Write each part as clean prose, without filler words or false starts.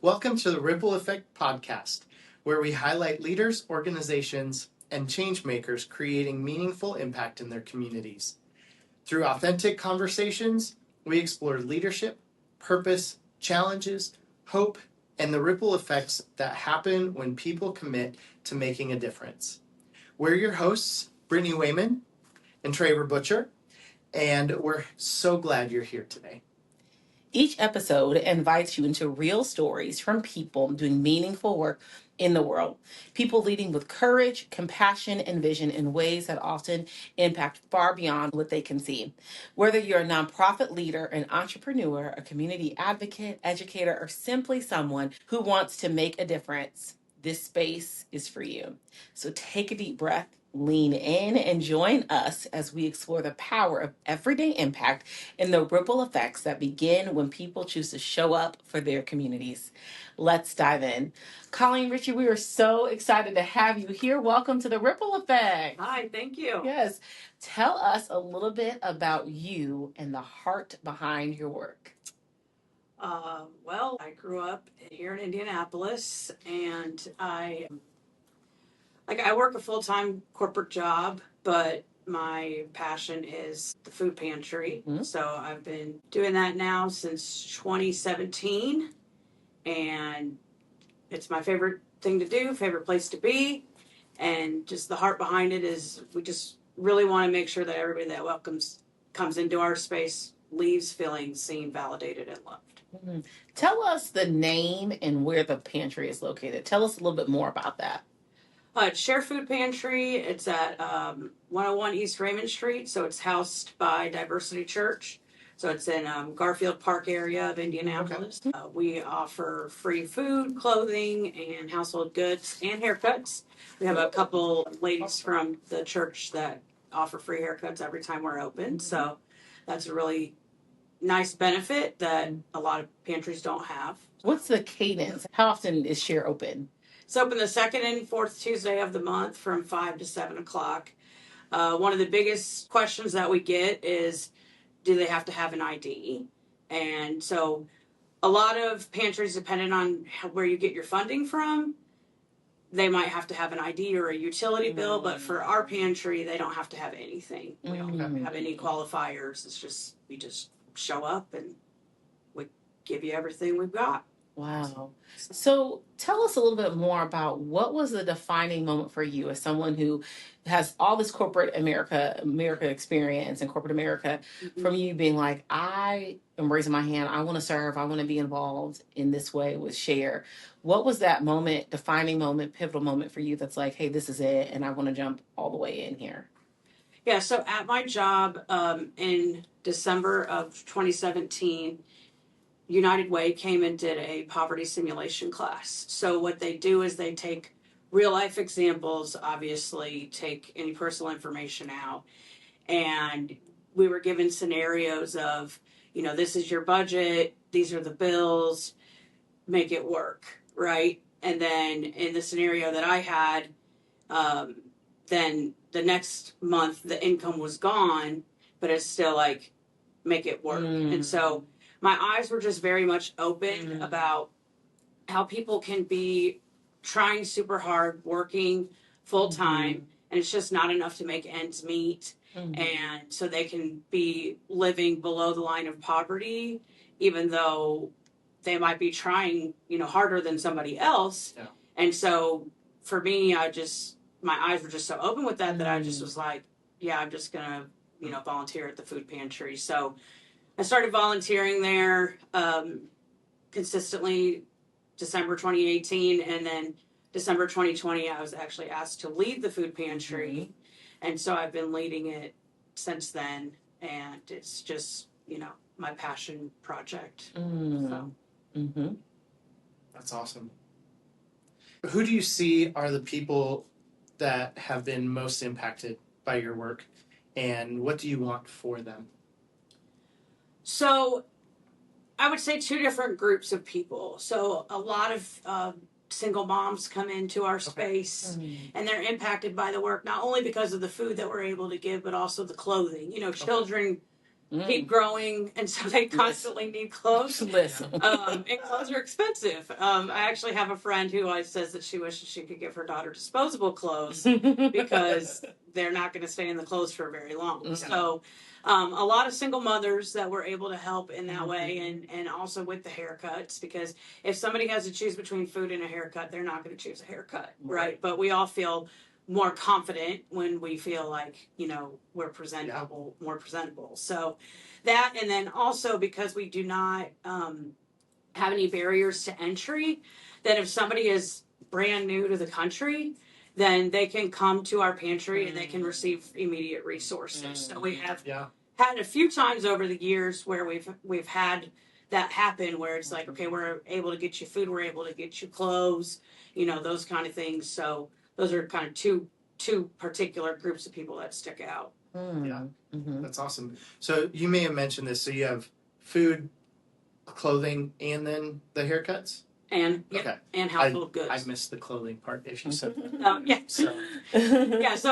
Welcome to the Ripple Effect podcast, where we highlight leaders, organizations, and change makers creating meaningful impact in their communities. Through authentic conversations, we explore leadership, purpose, challenges, hope, and the ripple effects that happen when people commit to making a difference. We're your hosts, Brittany Wayman and Traver Butcher, and we're so glad you're here today. Each episode invites you into real stories from people doing meaningful work in the world. People leading with courage, compassion, and vision in ways that often impact far beyond what they can see. Whether you're a nonprofit leader, an entrepreneur, a community advocate, educator, or simply someone who wants to make a difference, this space is for you. So take a deep breath, lean in, and join us as we explore the power of everyday impact and the ripple effects that begin when people choose to show up for their communities. Let's dive in. Colleen Ritchie, we are so excited to have you here. Welcome to the Ripple Effect. Hi, thank you. Yes. Tell us a little bit about you and the heart behind your work. Well, I grew up here in Indianapolis, and I work a full-time corporate job, but my passion is the food pantry. Mm-hmm. So I've been doing that now since 2017, and it's my favorite thing to do, favorite place to be, and just the heart behind it is we just really want to make sure that everybody that comes into our space leaves feeling seen, validated, and loved. Mm-hmm. Tell us the name and where the pantry is located. Tell us a little bit more about that. It's Share Food Pantry. It's at 101 East Raymond Street, so it's housed by Diversity Church. So it's in Garfield Park area of Indianapolis. Okay. We offer free food, clothing, and household goods and haircuts. We have a couple ladies from the church that offer free haircuts every time we're open. So that's a really nice benefit that a lot of pantries don't have. What's the cadence? How often is Share open? It's open the second and fourth Tuesday of the month from 5 to 7 o'clock. One of the biggest questions that we get is, do they have to have an ID? And so a lot of pantries, depending on where you get your funding from, they might have to have an ID or a utility bill, but for our pantry, they don't have to have anything. We don't have any qualifiers. It's just, we just show up and we give you everything we've got. Wow. So tell us a little bit more about what was the defining moment for you as someone who has all this corporate America experience and corporate America, from you being like, I am raising my hand. I want to serve. I want to be involved in this way with Share. What was that moment, defining moment, pivotal moment for you that's like, hey, this is it, and I want to jump all the way in here? Yeah, so at my job in December of 2017, United Way came and did a poverty simulation class. So what they do is they take real life examples, obviously take any personal information out. And we were given scenarios of, this is your budget, these are the bills, make it work, right? And then in the scenario that I had, then the next month the income was gone, but it's still like, make it work. And so my eyes were just very much open about how people can be trying super hard, working full time, and it's just not enough to make ends meet. And so they can be living below the line of poverty, even though they might be trying, harder than somebody else. Yeah. And so for me, my eyes were just so open with that I just was like, yeah, I'm just going to, volunteer at the food pantry. So I started volunteering there consistently December 2018, and then December 2020, I was actually asked to lead the food pantry, and so I've been leading it since then, and it's just, my passion project. So. That's awesome. Who do you see are the people that have been most impacted by your work, and what do you want for them? So I would say two different groups of people. So a lot of single moms come into our space and they're impacted by the work, not only because of the food that we're able to give, but also the clothing. Children keep growing, and so they constantly need clothes. Listen. And clothes are expensive. I actually have a friend who always says that she wishes she could give her daughter disposable clothes because they're not going to stay in the clothes for very long. So a lot of single mothers that were able to help in that way, and also with the haircuts, because if somebody has to choose between food and a haircut, they're not going to choose a haircut, right? But we all feel more confident when we feel like, we're presentable, more presentable. So that, and then also because we do not have any barriers to entry, that if somebody is brand new to the country, then they can come to our pantry and they can receive immediate resources. So we have had a few times over the years where we've had that happen, where it's like, okay, we're able to get you food, we're able to get you clothes, those kind of things. So those are kind of two particular groups of people that stick out. Yeah, that's awesome. So you may have mentioned this. So you have food, clothing, and then the haircuts? And and household goods. I missed the clothing part if you said that. So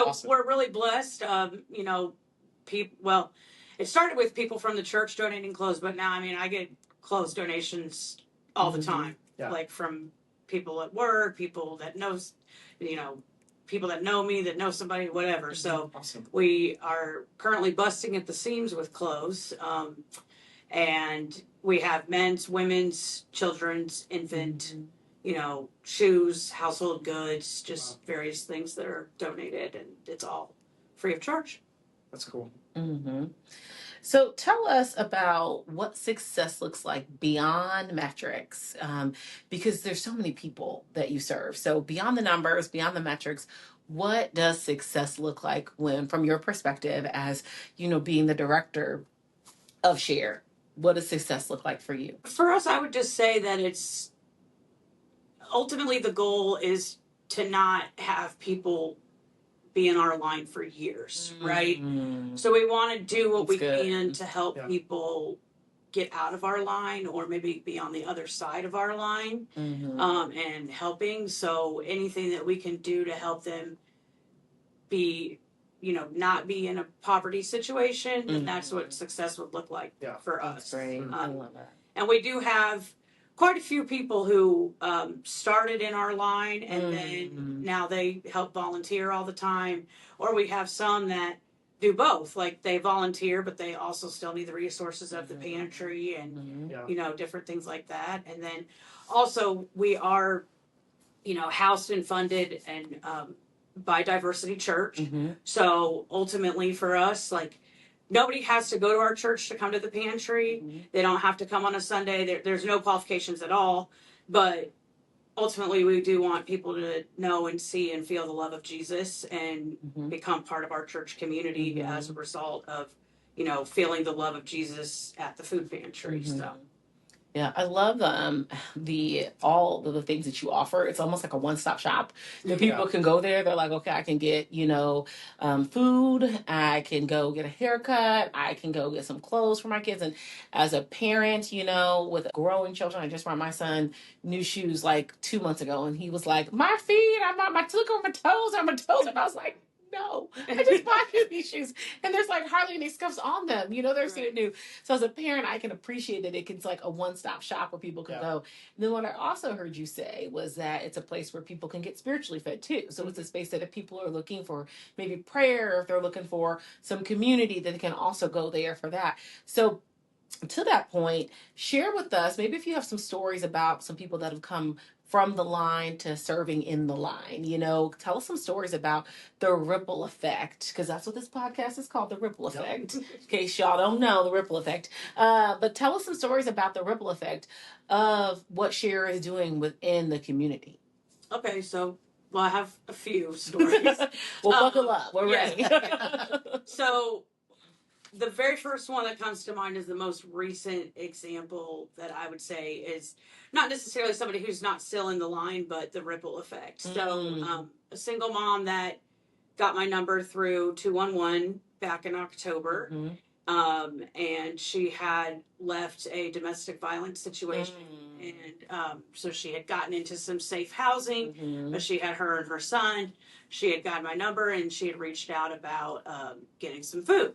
Awesome. We're really blessed. Well, it started with people from the church donating clothes, but now, I get clothes donations all the time. Like from people at work, people that knows, people that know me, that know somebody, whatever. So awesome. We are currently busting at the seams with clothes. And we have men's, women's, children's, infant, shoes, household goods, just various things that are donated, and it's all free of charge. That's cool. So tell us about what success looks like beyond metrics, because there's so many people that you serve. So beyond the numbers, beyond the metrics, what does success look like when, from your perspective as, being the director of Share? What does success look like for you? For us, I would just say that it's ultimately the goal is to not have people be in our line for years, right? So we want to do what we can to help people get out of our line, or maybe be on the other side of our line, and helping. So anything that we can do to help them be, not be in a poverty situation, and that's what success would look like for us. That's great. I love that. And we do have quite a few people who started in our line, and then now they help volunteer all the time. Or we have some that do both, like they volunteer, but they also still need the resources of the pantry and different things like that. And then also we are, housed and funded and by Diversity Church. So ultimately for us, like, nobody has to go to our church to come to the pantry. They don't have to come on a Sunday. There's no qualifications at all. But ultimately, we do want people to know and see and feel the love of Jesus and become part of our church community as a result of, feeling the love of Jesus at the food pantry. So. Yeah, I love all of the things that you offer. It's almost like a one-stop shop. The people can go there. They're like, okay, I can get, food. I can go get a haircut. I can go get some clothes for my kids. And as a parent, with growing children, I just bought my son new shoes like 2 months ago. And he was like, my feet, look on my toes, And I was like, no, I just bought you these shoes, and there's like hardly any scuffs on them. They're so new. So as a parent, I can appreciate that it's like a one-stop shop where people can go. And then what I also heard you say was that it's a place where people can get spiritually fed too. So it's a space that if people are looking for maybe prayer, or if they're looking for some community, then they can also go there for that. So to that point, share with us, maybe if you have some stories about some people that have come from the line to serving in the line. Tell us some stories about the ripple effect, because that's what this podcast is called, the ripple effect. In case y'all don't know, the ripple effect. But tell us some stories about the ripple effect of what Share is doing within the community. Okay, so, I have a few stories. Well, buckle up. We're ready. So, the very first one that comes to mind is the most recent example that I would say is not necessarily somebody who's not still in the line, but the ripple effect. So a single mom that got my number through 211 back in October. And she had left a domestic violence situation. And so she had gotten into some safe housing, but she had her and her son. She had gotten my number, and she had reached out about getting some food.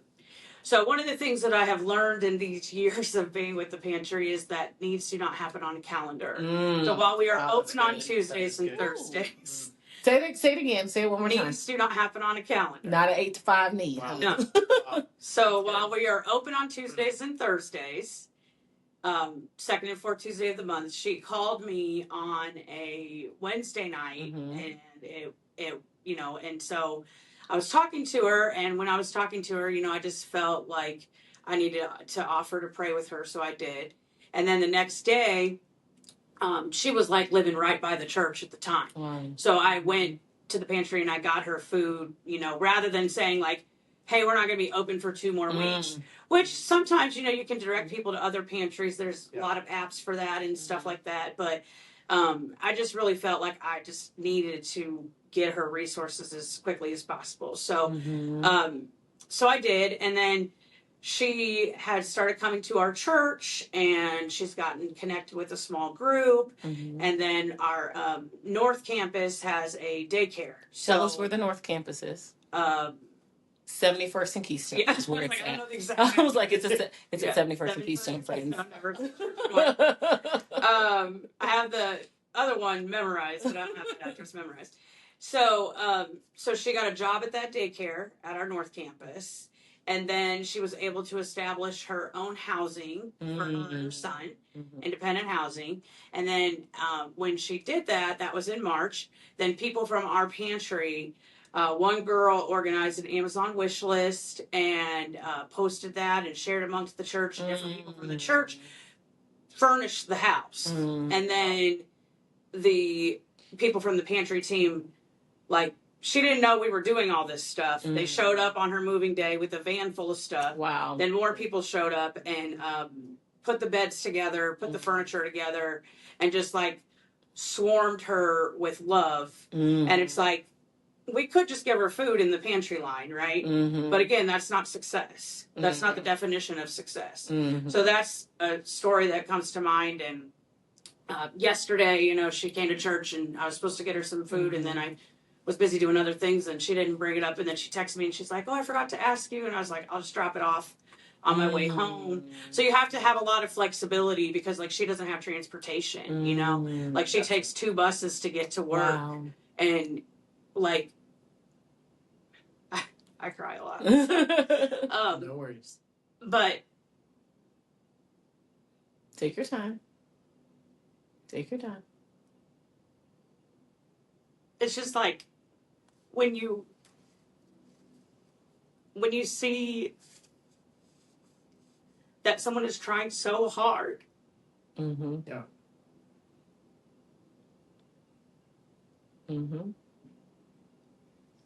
So one of the things that I have learned in these years of being with the pantry is that needs do not happen on a calendar. So while we are open on Tuesdays and Thursdays, say it again. Say it one more time. Needs do not happen on a calendar. Not an 8 to 5 need. Wow. No. So while we are open on Tuesdays and Thursdays, second and fourth Tuesday of the month, she called me on a Wednesday night, and it and so I was talking to her, and when I was talking to her, I just felt like I needed to offer to pray with her, so I did. And then the next day, she was like living right by the church at the time. Wow. So I went to the pantry and I got her food, rather than saying like, hey, we're not going to be open for 2 more weeks, which sometimes, you can direct people to other pantries. There's a lot of apps for that and stuff like that. But I just really felt like I just needed to get her resources as quickly as possible. So, so I did. And then she had started coming to our church, and she's gotten connected with a small group. And then our North Campus has a daycare. Tell us where the North Campus is. 71st and Keystone is where it's at. I was like, it's at 71st and Keystone, friends. I have the other one memorized, but I don't have the address memorized. So, so she got a job at that daycare at our North Campus, and then she was able to establish her own housing for her son, independent housing. And then when she did that, that was in March. Then people from our pantry. One girl organized an Amazon wish list and posted that and shared amongst the church, and different people from the church furnished the house. And then the people from the pantry team, like, she didn't know we were doing all this stuff. They showed up on her moving day with a van full of stuff. Wow. Then more people showed up and put the beds together, put the furniture together, and just like swarmed her with love. And it's like, we could just give her food in the pantry line, right? But again, that's not success. That's not the definition of success. So that's a story that comes to mind. And yesterday, she came to church, and I was supposed to get her some food, and then I was busy doing other things, and she didn't bring it up. And then she texted me, and she's like, "Oh, I forgot to ask you." And I was like, "I'll just drop it off on my way home." So you have to have a lot of flexibility, because like she doesn't have transportation, like she takes 2 buses to get to work. Wow. And like, I cry a lot. No worries. But take your time. Take your time. It's just like when you see that someone is trying so hard. Yeah. And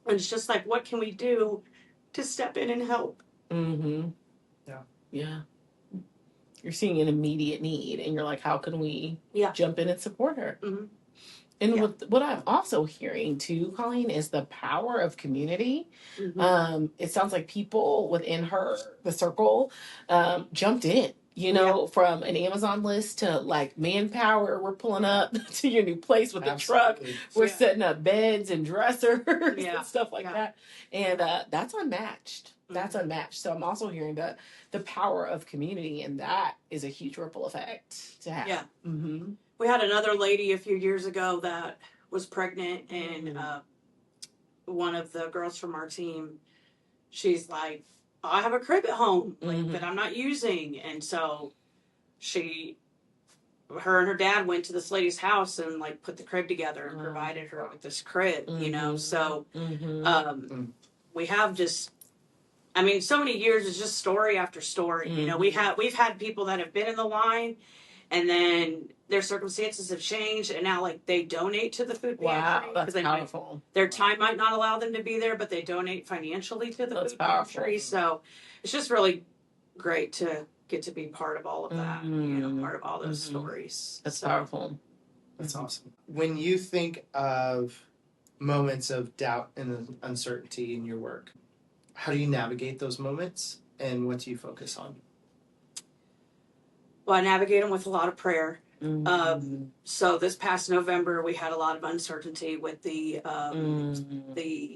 it's just like, what can we do to step in and help? Yeah. You're seeing an immediate need, and you're like, how can we jump in and support her? And what I'm also hearing too, Colleen, is the power of community. It sounds like people within the circle, jumped in. From an Amazon list to like manpower, we're pulling up to your new place with the truck. We're setting up beds and dressers and stuff like that. And that's unmatched. That's unmatched. So I'm also hearing the power of community, and that is a huge ripple effect to have. Yeah. We had another lady a few years ago that was pregnant, and one of the girls from our team, she's like, I have a crib at home that I'm not using. And so her and her dad went to this lady's house and like put the crib together and provided her with this crib, so we have just, so many years is just story after story. We've had people that have been in the line, and then their circumstances have changed, and now like they donate to the food pantry. Wow, that's powerful. Their time might not allow them to be there, but they donate financially to the food pantry. So it's just really great to get to be part of all of that, part of all those stories. That's powerful. That's awesome. When you think of moments of doubt and uncertainty in your work, how do you navigate those moments, and what do you focus on? Well, I navigate them with a lot of prayer. So this past November, we had a lot of uncertainty with the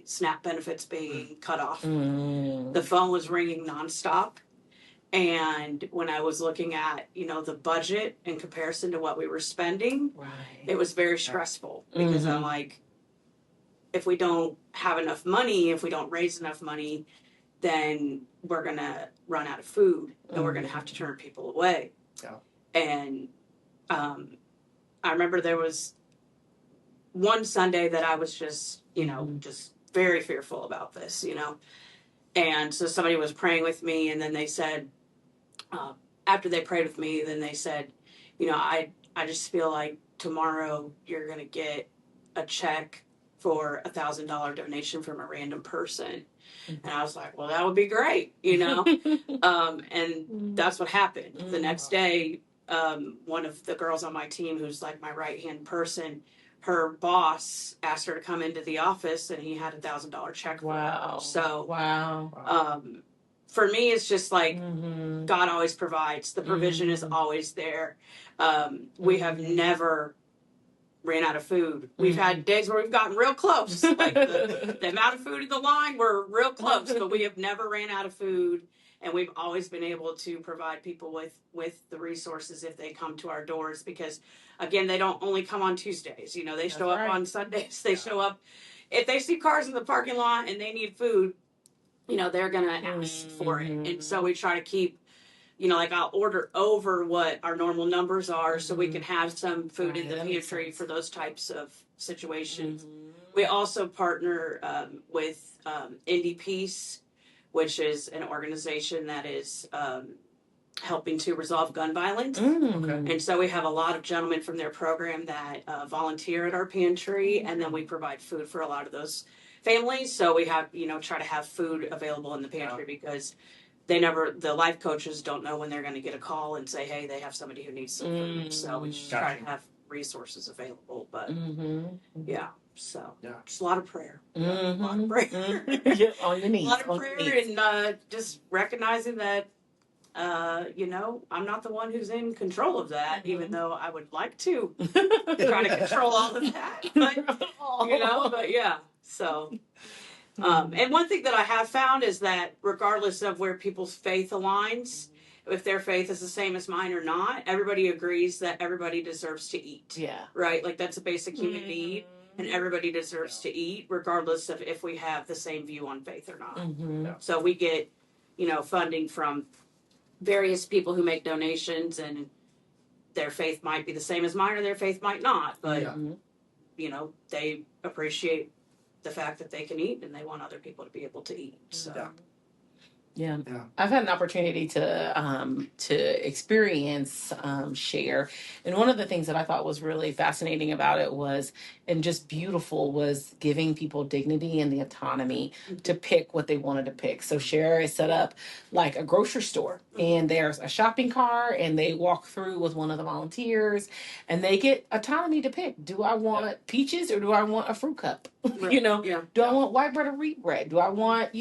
SNAP benefits being cut off. The phone was ringing nonstop. And when I was looking at, the budget in comparison to what we were spending, it was very stressful because I'm like, if we don't have enough money, if we don't raise enough money, then we're going to run out of food and we're going to have to turn people away. Yeah. And I remember there was one Sunday that I was just, just very fearful about this, And so somebody was praying with me, and then they said, after they prayed with me, then they said, I just feel like tomorrow you're going to get a check for $1,000 donation from a random person. And I was like, well, that would be great, and that's what happened. The next day, one of the girls on my team, who's like my right-hand person, her boss asked her to come into the office, and he had $1,000 check for her. So, for me, it's just like God always provides. The provision is always there. We have never ran out of food. We've had days where we've gotten real close. Like the amount of food in the line, we're real close, but we have never ran out of food. And we've always been able to provide people with the resources if they come to our doors, because again, they don't only come on Tuesdays. They show up on Sundays. They show up if they see cars in the parking lot and they need food. They're going to ask for it. And so we try to keep, like I'll order over what our normal numbers are so we can have some food in the pantry for those types of situations. We also partner with Indie Peace, which is an organization that is helping to resolve gun violence. And so we have a lot of gentlemen from their program that volunteer at our pantry, and then we provide food for a lot of those families. So we have, try to have food available in the pantry because the life coaches don't know when they're going to get a call and say, hey, they have somebody who needs some food. So we just try to have resources available. But so just a lot of prayer. A lot of prayer. On your knees. A lot of prayer and just recognizing that, I'm not the one who's in control of that, even though I would like to try to control all of that. But yeah. So, and one thing that I have found is that regardless of where people's faith aligns, if their faith is the same as mine or not, everybody agrees that everybody deserves to eat. Yeah. Right? Like that's a basic human need, and everybody deserves to eat regardless of if we have the same view on faith or not. So we get, funding from various people who make donations, and their faith might be the same as mine or their faith might not, but they appreciate the fact that they can eat, and they want other people to be able to eat. So yeah. I've had an opportunity to experience Share, and one of the things that I thought was really fascinating about it was, and just beautiful, was giving people dignity and the autonomy to pick what they wanted to pick. So Share is set up like a grocery store, and there's a shopping cart, and they walk through with one of the volunteers, and they get autonomy to pick. Do I want peaches or do I want a fruit cup? Right. Do I want white bread or wheat bread? Do I want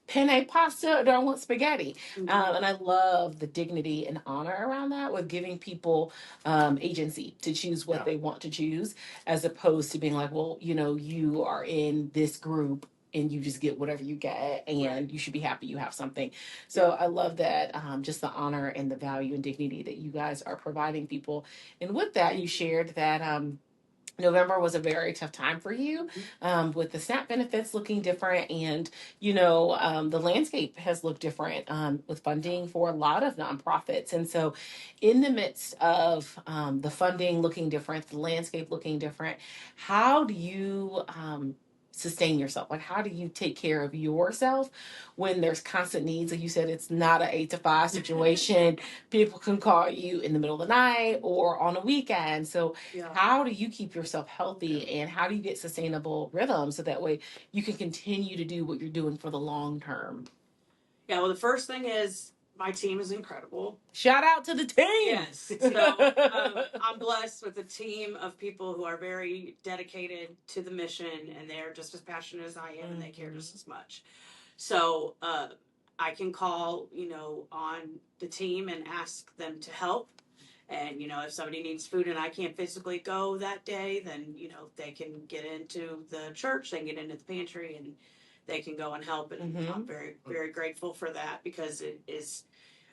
penne pasta, or do I want spaghetti? And I love the dignity and honor around that, with giving people agency to choose what they want to choose, as opposed to being like, well, you are in this group and you just get whatever you get, and you should be happy you have something. So I love that, just the honor and the value and dignity that you guys are providing people. And with that, you shared that November was a very tough time for you, with the SNAP benefits looking different, and the landscape has looked different, with funding for a lot of nonprofits. And so in the midst of the funding looking different, the landscape looking different, how do you sustain yourself? Like, how do you take care of yourself when there's constant needs? Like you said, it's not an 8 to 5 situation. People can call you in the middle of the night or on a weekend. So how do you keep yourself healthy, and how do you get sustainable rhythm so that way you can continue to do what you're doing for the long term? Yeah, well, the first thing is my team is incredible. Shout out to the team. Yes. So I'm blessed with a team of people who are very dedicated to the mission, and they're just as passionate as I am, and they care just as much. So I can call, on the team and ask them to help. And, if somebody needs food and I can't physically go that day, then, they can get into the church, they can get into the pantry, and they can go and help. And I'm very, very grateful for that, because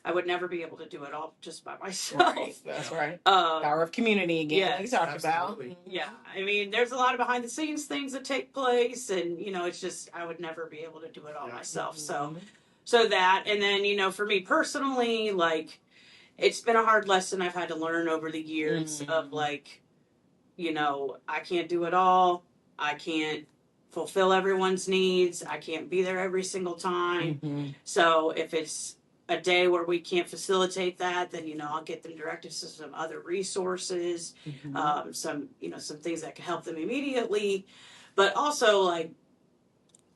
I would never be able to do it all just by myself. Right. That's right. Power of community again. Yes, we talked absolutely. about. Yeah, I mean, there's a lot of behind the scenes things that take place, and it's just I would never be able to do it all myself. So that, and then for me personally, like, it's been a hard lesson I've had to learn over the years of, like, I can't do it all. I can't fulfill everyone's needs. I can't be there every single time. So if it's a day where we can't facilitate that, then I'll get them directed to some other resources, some things that can help them immediately. But also, like,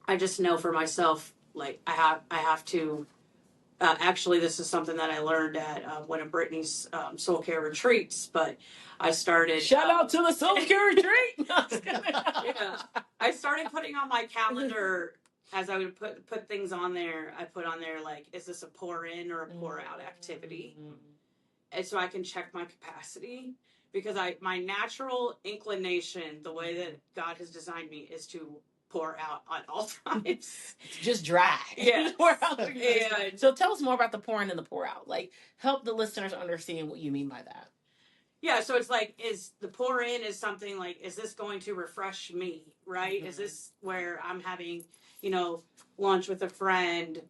I just know for myself, like, I have to. Actually, this is something that I learned at one of Brittany's soul care retreats. But I started. Shout out to the soul care retreat. Yeah, I started putting on my calendar. As I would put things on there, I put on there, like, is this a pour in or a pour out activity? And so I can check my capacity, because my natural inclination, the way that God has designed me, is to pour out on all times. Just dry. Yeah. And so tell us more about the pour in and the pour out. Like, help the listeners understand what you mean by that. Yeah, so it's like, is the pour in is something like, is this going to refresh me, right? Is this where I'm having, lunch with a friend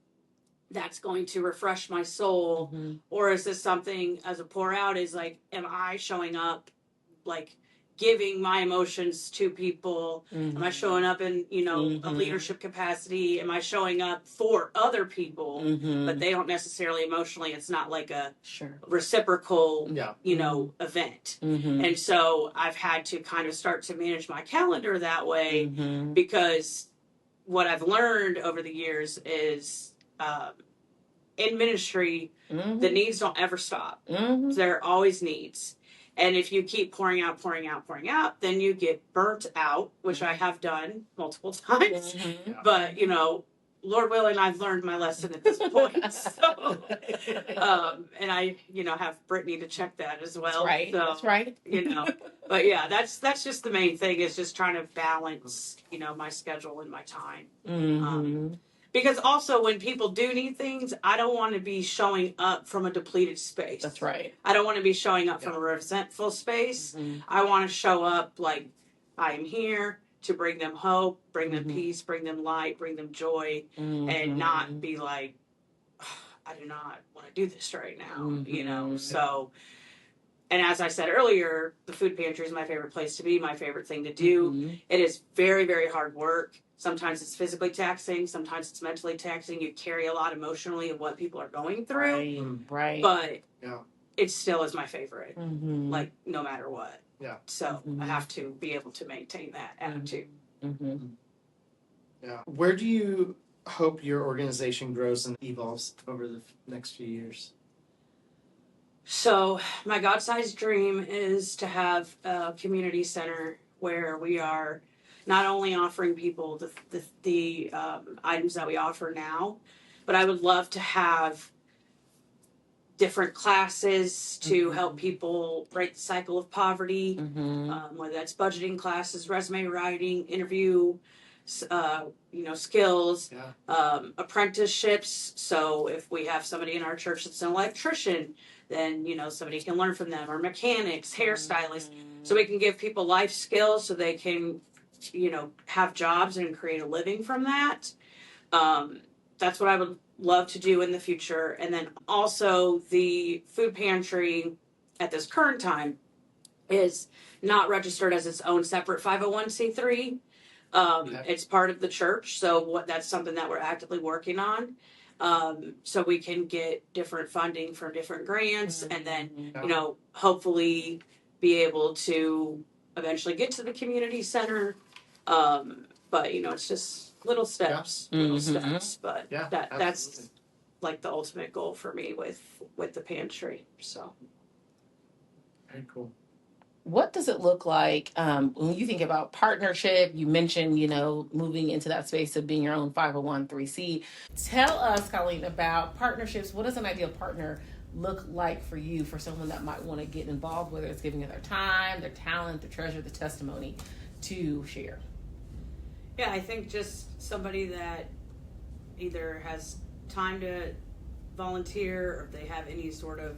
that's going to refresh my soul? Or is this something, as a pour out, is like, am I showing up, like, giving my emotions to people? Am I showing up in, a leadership capacity? Am I showing up for other people, but they don't necessarily emotionally, it's not like a reciprocal, event. And so I've had to kind of start to manage my calendar that way, because what I've learned over the years is, in ministry, the needs don't ever stop. There are always needs. And if you keep pouring out, then you get burnt out, which I have done multiple times. But, Lord willing, I've learned my lesson at this point. So, and I, have Brittany to check that as well. That's right. So, that's right. But yeah, that's just the main thing, is just trying to balance, my schedule and my time. Because also, when people do need things, I don't want to be showing up from a depleted space. That's right. I don't want to be showing up from a resentful space. I want to show up like, I am here to bring them hope, bring them peace, bring them light, bring them joy, and not be like, oh, I do not want to do this right now, So, and as I said earlier, the food pantry is my favorite place to be, my favorite thing to do. It is very, very hard work. Sometimes it's physically taxing. Sometimes it's mentally taxing. You carry a lot emotionally of what people are going through. Right. But it still is my favorite, like, no matter what. Yeah. So I have to be able to maintain that attitude. Yeah. Where do you hope your organization grows and evolves over the next few years? So my God-sized dream is to have a community center where we are not only offering people the items that we offer now, but I would love to have different classes to help people break the cycle of poverty, whether that's budgeting classes, resume writing, interview, skills, apprenticeships. So if we have somebody in our church that's an electrician, then, somebody can learn from them, or mechanics, hairstylists. So we can give people life skills so they can, have jobs and create a living from that. That's what I would love to do in the future. And then also the food pantry at this current time is not registered as its own separate 501c3. It's part of the church. So that's something that we're actively working on. So we can get different funding from different grants, and then, hopefully be able to eventually get to the community center. But, it's just little steps, but that's like the ultimate goal for me with the pantry. So. Very cool. What does it look like when you think about partnership? You mentioned, moving into that space of being your own 501c. Tell us, Colleen, about partnerships. What does an ideal partner look like for you, for someone that might want to get involved, whether it's giving of their time, their talent, their treasure, the testimony to share? Yeah, I think just somebody that either has time to volunteer, or if they have any sort of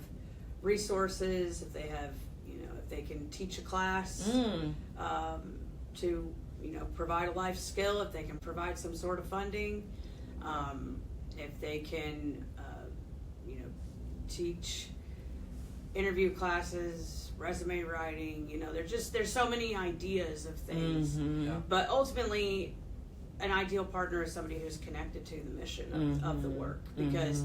resources, if they have, if they can teach a class, to, provide a life skill, if they can provide some sort of funding, if they can, teach interview classes, resume writing, there's so many ideas of things, but ultimately an ideal partner is somebody who's connected to the mission of the work, because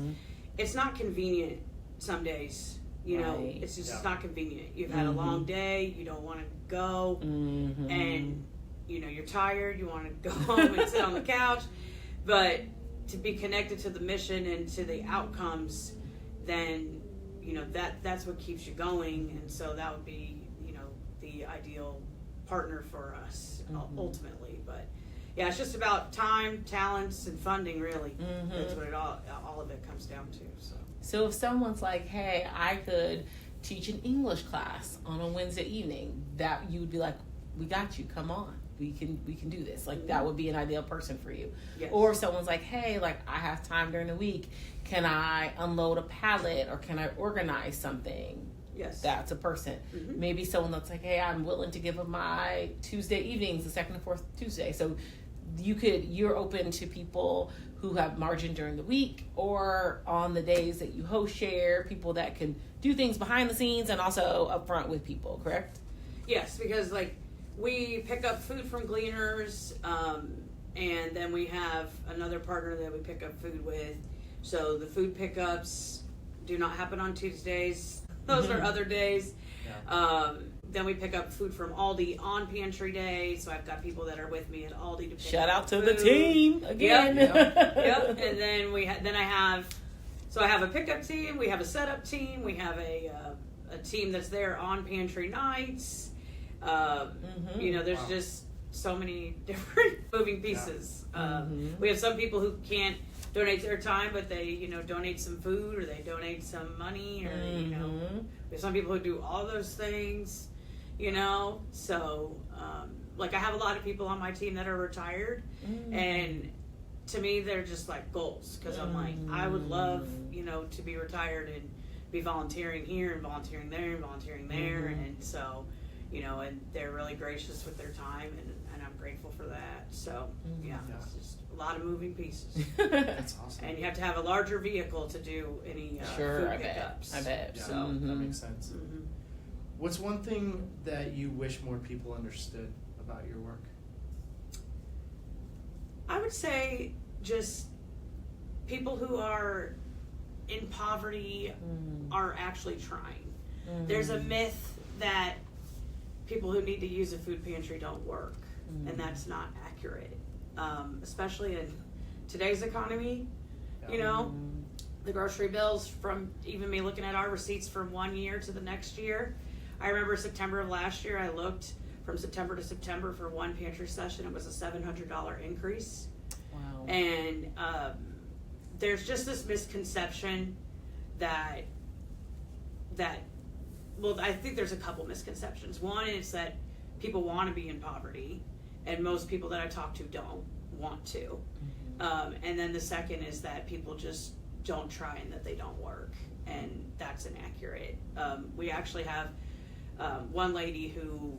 it's not convenient some days, it's just not convenient. You've had a long day, you don't want to go, and you're tired, you want to go home and sit on the couch, but to be connected to the mission and to the outcomes, then that's what keeps you going. And so that would be the ideal partner for us ultimately. But yeah, it's just about time, talents, and funding, really. That's what all of it comes down to. So if someone's like, hey, I could teach an English class on a Wednesday evening, that you would be like, we got you, come on, we can do this. Like, that would be an ideal person for you. Yes. Or if someone's like, hey, like, I have time during the week, can I unload a pallet, or can I organize something? Yes. That's a person. Maybe someone that's like, hey, I'm willing to give up my Tuesday evenings, the second and fourth Tuesday. So you're open to people who have margin during the week, or on the days that you host Share, people that can do things behind the scenes and also up front with people, correct? Yes, because we pick up food from Gleaners, and then we have another partner that we pick up food with. So the food pickups do not happen on Tuesdays. Those are other days. Yeah. Then we pick up food from Aldi on Pantry Day. So I've got people that are with me at Aldi to pick Shout up out to food. the team again. Yep. And then I have a pickup team. We have a setup team. We have a team that's there on Pantry nights. There's just so many different moving pieces. We have some people who can't donate their time, but they, donate some food, or they donate some money, or, we have some people who do all those things, so, I have a lot of people on my team that are retired, and to me, they're just like goals, because I'm like, I would love, to be retired and be volunteering here and volunteering there and volunteering there, and so, and they're really gracious with their time, and I'm grateful for that. So, it's just a lot of moving pieces. That's awesome. And you have to have a larger vehicle to do any food pickups. I bet. Yeah, So, that makes sense. What's one thing that you wish more people understood about your work? I would say just people who are in poverty are actually trying. There's a myth that people who need to use a food pantry don't work, and that's not accurate, especially in today's economy. The grocery bills, from even me looking at our receipts from one year to the next year. I remember September of last year, I looked from September to September for one pantry session. It was a $700 increase. Wow. And there's just this misconception that I think there's a couple misconceptions. One is that people want to be in poverty, and most people that I talk to don't want to. And then the second is that people just don't try, and that they don't work, and that's inaccurate. We actually have one lady who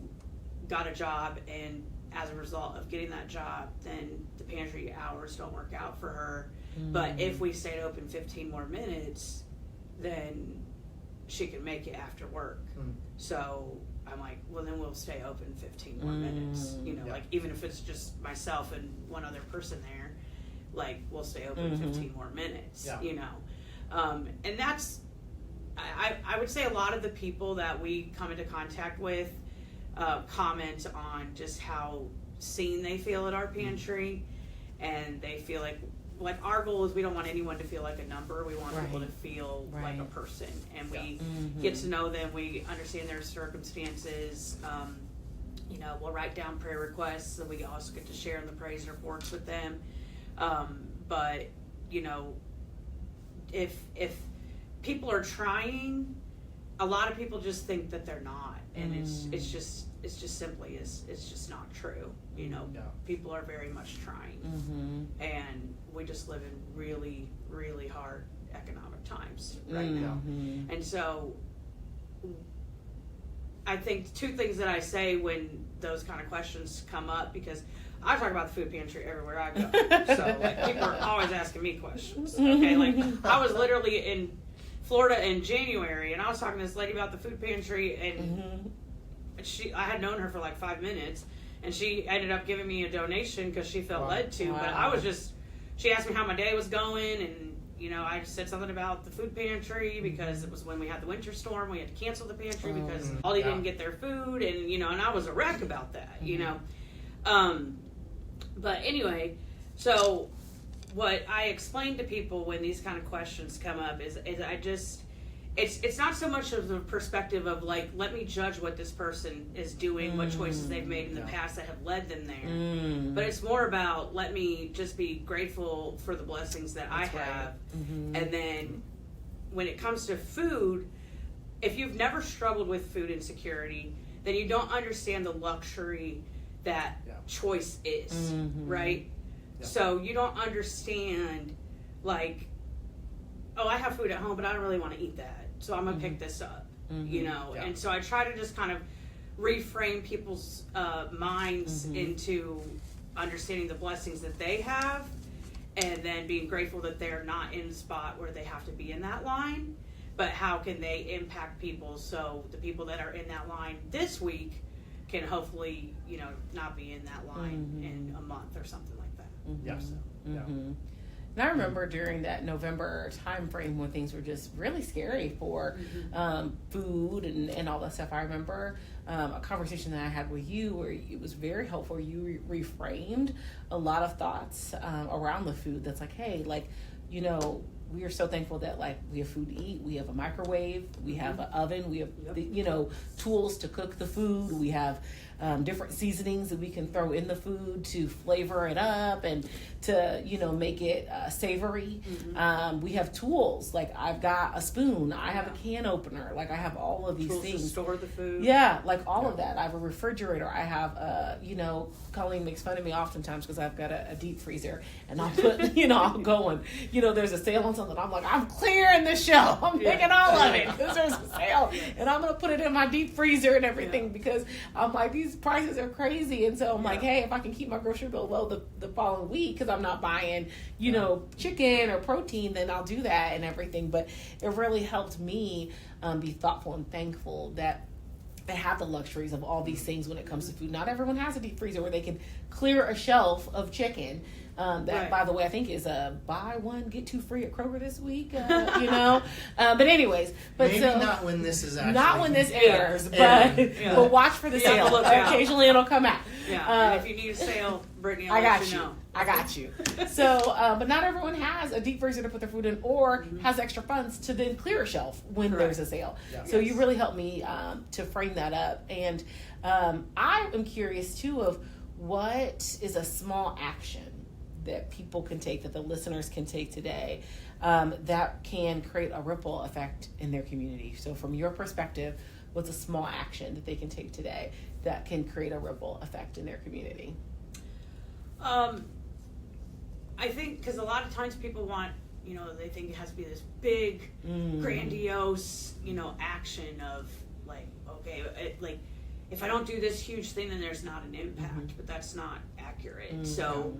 got a job, and as a result of getting that job, then the pantry hours don't work out for her. But if we stayed open 15 more minutes, then she can make it after work. So I'm like, well, then we'll stay open 15 more minutes. Even if it's just myself and one other person there, we'll stay open 15 more minutes. And that's, I would say a lot of the people that we come into contact with comment on just how seen they feel at our pantry, and they feel like our goal is we don't want anyone to feel like a number. We want people to feel like a person, and we get to know them. We understand their circumstances. We'll write down prayer requests, and we also get to share in the praise reports with them. But if people are trying. A lot of people just think that they're not, and it's just simply it's just not true. You know, people are very much trying, and we just live in really, really hard economic times right now. And so I think two things that I say when those kind of questions come up, because I talk about the food pantry everywhere I go. So like, people are always asking me questions. Okay, like I was literally in Florida in January, and I was talking to this lady about the food pantry, and I had known her for like 5 minutes, and she ended up giving me a donation because she felt led to. But I was just, she asked me how my day was going, and you know, I said something about the food pantry because it was when we had the winter storm. We had to cancel the pantry because Aldi didn't get their food, and you know, and I was a wreck about that, you know. But anyway, so what I explain to people when these kind of questions come up is I just, it's not so much of the perspective of like, let me judge what this person is doing, what choices they've made in the past that have led them there. But it's more about, let me just be grateful for the blessings that I have. And then when it comes to food, if you've never struggled with food insecurity, then you don't understand the luxury that choice is, right? So you don't understand, like, oh, I have food at home, but I don't really want to eat that, so I'm going to pick this up, you know? And so I try to just kind of reframe people's minds into understanding the blessings that they have, and then being grateful that they're not in the spot where they have to be in that line, but how can they impact people so the people that are in that line this week can hopefully, you know, not be in that line in a month or something like that. Yes. And I remember during that November time frame when things were just really scary for food and all that stuff. I remember a conversation that I had with you where it was very helpful. You reframed a lot of thoughts around the food. That's like, hey, like, you know, we are so thankful that like we have food to eat. We have a microwave. We have an oven. We have you know, tools to cook the food. We have different seasonings that we can throw in the food to flavor it up and to, you know, make it savory. We have tools. Like I've got a spoon. I have a can opener. Like I have all of these tools things. To store the food. Yeah, like all of that. I have a refrigerator. I have you know, Colleen makes fun of me oftentimes because I've got a deep freezer, and I'll put, you know, I'll go and, you know, there's a sale on something. I'm like, I'm clearing the shelf. I'm taking all of it because there's a sale, and I'm gonna put it in my deep freezer and everything because I'm like, these prices are crazy, and so I'm like, hey, if I can keep my grocery bill low the following week because I'm not buying, you know, chicken or protein, then I'll do that and everything. But it really helped me be thoughtful and thankful that they have the luxuries of all these things when it comes to food. Not everyone has a deep freezer where they can clear a shelf of chicken. That, by the way, I think is buy one, get two free at Kroger this week, you know. But anyways. Maybe not when this is actually. Not when this airs, but watch for the sale. Occasionally it'll come out. And if you need a sale, Brittany, I'll let you know. I got you. So, but not everyone has a deep freezer to put their food in or has extra funds to then clear a shelf when there's a sale. So you really helped me to frame that up. And I am curious, too, of what is a small action that people can take, that the listeners can take today, that can create a ripple effect in their community. So from your perspective, what's a small action that they can take today that can create a ripple effect in their community? I think because a lot of times people want, you know, they think it has to be this big, grandiose, you know, action of like, okay, like if I don't do this huge thing, then there's not an impact, but that's not accurate. So,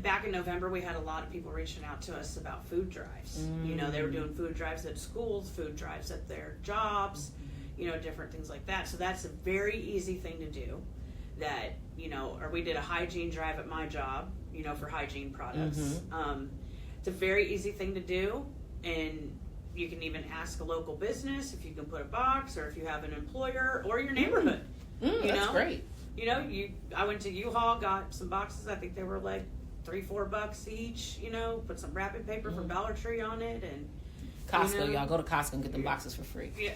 back in November, we had a lot of people reaching out to us about food drives. You know, they were doing food drives at schools, food drives at their jobs, you know, different things like that. So that's a very easy thing to do. That, you know, or we did a hygiene drive at my job, you know, for hygiene products. It's a very easy thing to do, and you can even ask a local business if you can put a box, or if you have an employer or your neighborhood. You That's know? great. You know, I went to U-Haul, got some boxes. I think they were like $3-4 each. You know, put some wrapping paper from Dollar Tree on it, and Costco, you know, y'all go to Costco and get them boxes for free. Yeah.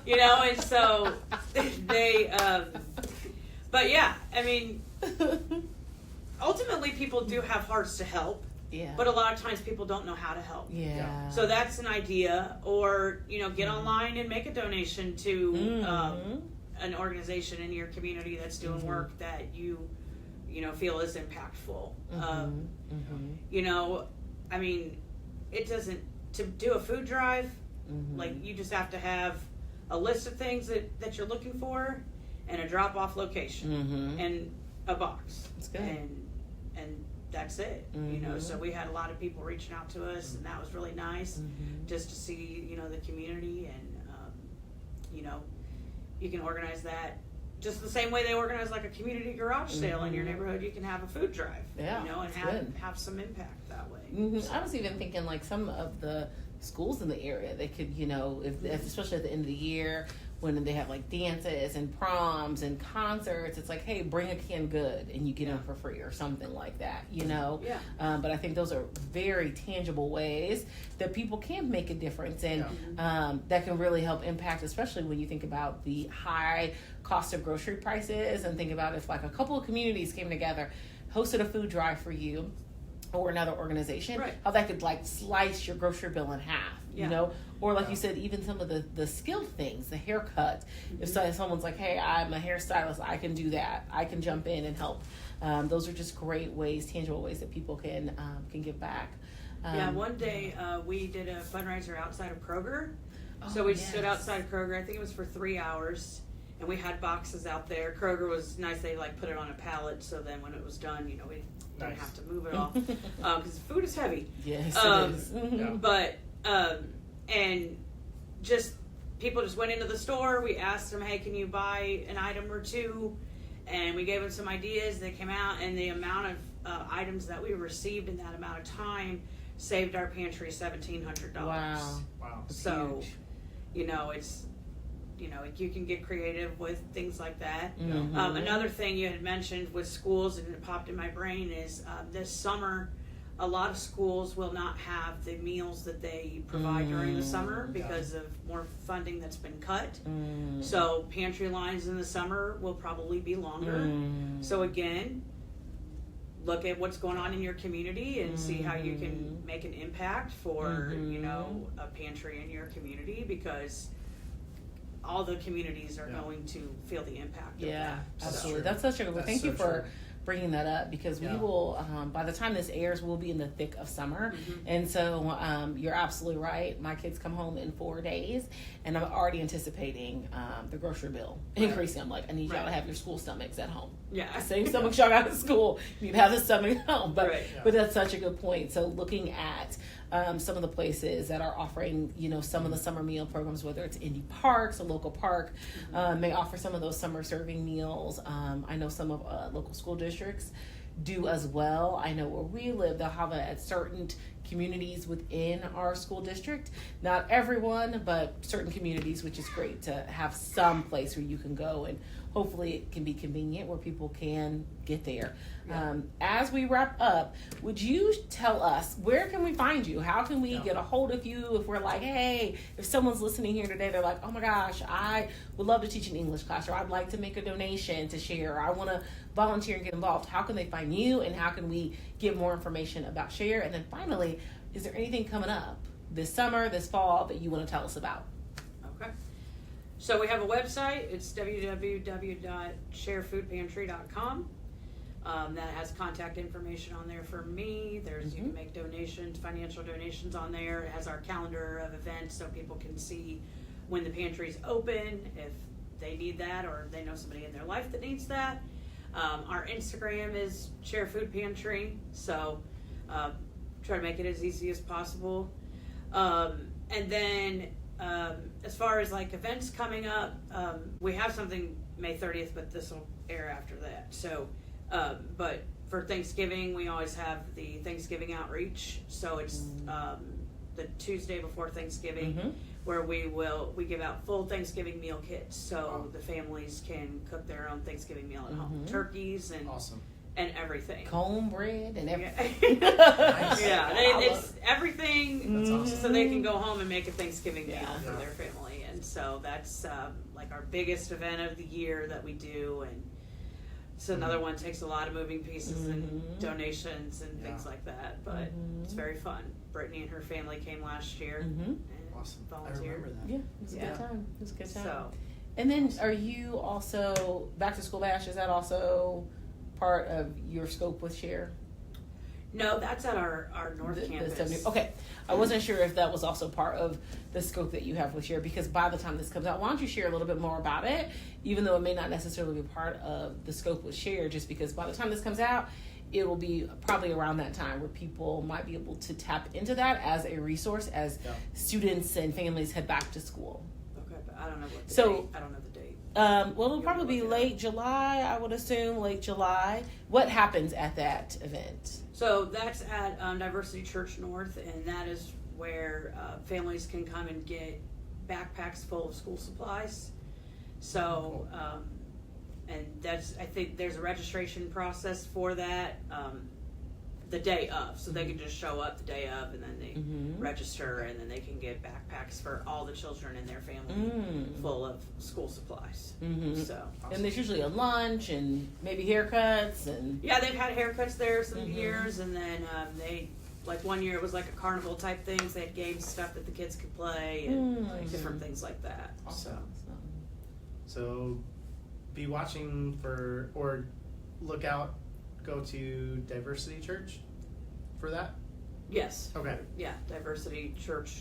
You know, and so they, but yeah, I mean, ultimately people do have hearts to help. Yeah. But a lot of times people don't know how to help. Yeah. So that's an idea. Or, get online and make a donation to an organization in your community that's doing work that you feel is impactful. I mean, it doesn't, to do a food drive, like you just have to have a list of things that you're looking for and a drop-off location and a box. That's good. And that's it. So we had a lot of people reaching out to us, and that was really nice just to see, the community, and you can organize that just the same way they organize like a community garage sale in your neighborhood. You can have a food drive, and have some impact that way. I was even thinking like some of the schools in the area, they could, especially at the end of the year when they have like dances and proms and concerts, it's like, hey, bring a canned good and you get them for free or something like that, but I think those are very tangible ways that people can make a difference, and that can really help impact, especially when you think about the high cost of grocery prices, and think about if like a couple of communities came together, hosted a food drive for you or another organization, how that could like slice your grocery bill in half, or like you said, even some of the skilled things, the haircut. If someone's like, hey, I'm a hairstylist, I can do that, I can jump in and help. Those are just great ways, tangible ways that people can give back. One day we did a fundraiser outside of Kroger. So we stood outside of Kroger, I think it was for 3 hours, and we had boxes out there. Kroger was nice, they like put it on a pallet, so then when it was done, we didn't have to move it off, because food is heavy. Yes, it is. But and just people just went into the store. We asked them, hey, can you buy an item or two? And we gave them some ideas. They came out, and the amount of items that we received in that amount of time saved our pantry $1,700. Wow. So, it's you can get creative with things like that. Another thing you had mentioned with schools, and it popped in my brain, is this summer, a lot of schools will not have the meals that they provide during the summer because of more funding that's been cut. So pantry lines in the summer will probably be longer. So again, look at what's going on in your community and see how you can make an impact for, a pantry in your community, because all the communities are going to feel the impact of that. Absolutely. That's such a good point. Thank you for bringing that up, because we will, by the time this airs, we'll be in the thick of summer. And so you're absolutely right. My kids come home in 4 days, and I'm already anticipating the grocery bill increasing. I'm like, I need y'all to have your school stomachs at home. Same stomachs y'all got at school. You need to have the stomach at home. But that's such a good point. So looking at some of the places that are offering, some of the summer meal programs, whether it's Indy Parks, a local park, may offer some of those summer serving meals. I know some of local school districts do as well. I know where we live, they'll have it at certain communities within our school district. Not everyone, but certain communities, which is great to have some place where you can go, and hopefully it can be convenient where people can get there. As we wrap up, would you tell us, where can we find you? How can we get a hold of you if we're like, hey, if someone's listening here today, they're like, oh my gosh, I would love to teach an English class, or I'd like to make a donation to Share, or I want to volunteer and get involved. How can they find you, and how can we get more information about Share? And then finally, is there anything coming up this summer, this fall, that you want to tell us about? Okay. So we have a website. It's www.sharefoodpantry.com. That has contact information on there for me. You can make donations, financial donations on there. It has our calendar of events so people can see when the pantry's open, if they need that, or they know somebody in their life that needs that. Our Instagram is Share Food Pantry, so try to make it as easy as possible. And then as far as like events coming up, we have something May 30th, but this will air after that. So, but for Thanksgiving, we always have the Thanksgiving outreach. So it's the Tuesday before Thanksgiving, where we give out full Thanksgiving meal kits, so the families can cook their own Thanksgiving meal at home. Turkeys and and everything. Cornbread and everything. It's everything. That's awesome. So they can go home and make a Thanksgiving meal for their family. And so that's like our biggest event of the year that we do. And It's another one takes a lot of moving pieces and donations and things like that, but it's very fun. Brittany and her family came last year and Awesome. I volunteered. remember that. Yeah, it was a good time. It was a good time. So And then are you also, Back to School Bash, is that also part of your scope with Share? no, that's at our North Campus. Okay. I wasn't sure if that was also part of the scope that you have with Share, because by the time this comes out, why don't you share a little bit more about it, even though it may not necessarily be part of the scope with Share, just because by the time this comes out, it will be probably around that time where people might be able to tap into that as a resource as students and families head back to school. Okay, but I don't know what the So- date. I don't know the date. Well, it'll probably be late July, I would assume, late July. What happens at that event? So that's at Diversity Church North, and that is where families can come and get backpacks full of school supplies. So, and that's, I think there's a registration process for that the day of. So they can just show up the day of, and then they register, and then they can get backpacks for all the children in their family full of school supplies. So. And there's usually a lunch and maybe haircuts and... Yeah, they've had haircuts there some years, and then they, like one year it was like a carnival type things. They had games, stuff that the kids could play, and like different things like that. So be watching for, or look out, go to Diversity Church for that? Yes. Okay. Yeah, Diversity Church.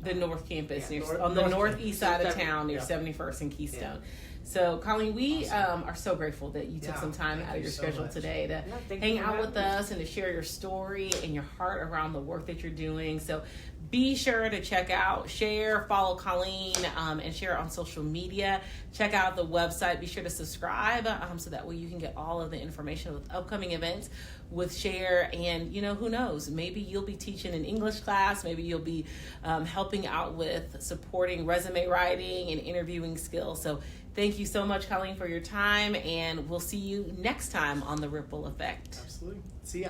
The North Campus, Yeah. on the North northeast side of Campus. town near 71st and Keystone. So, Colleen, we are so grateful that you took some time out of your schedule today to hang out with us and to share your story and your heart around the work that you're doing. So be sure to check out Share, follow Colleen, and share on social media. Check out the website. Be sure to subscribe so that way you can get all of the information with upcoming events with Share. And, you know, who knows? Maybe you'll be teaching an English class. Maybe you'll be helping out with supporting resume writing and interviewing skills. So thank you so much, Colleen, for your time. And we'll see you next time on The Ripple Effect. Absolutely. See ya.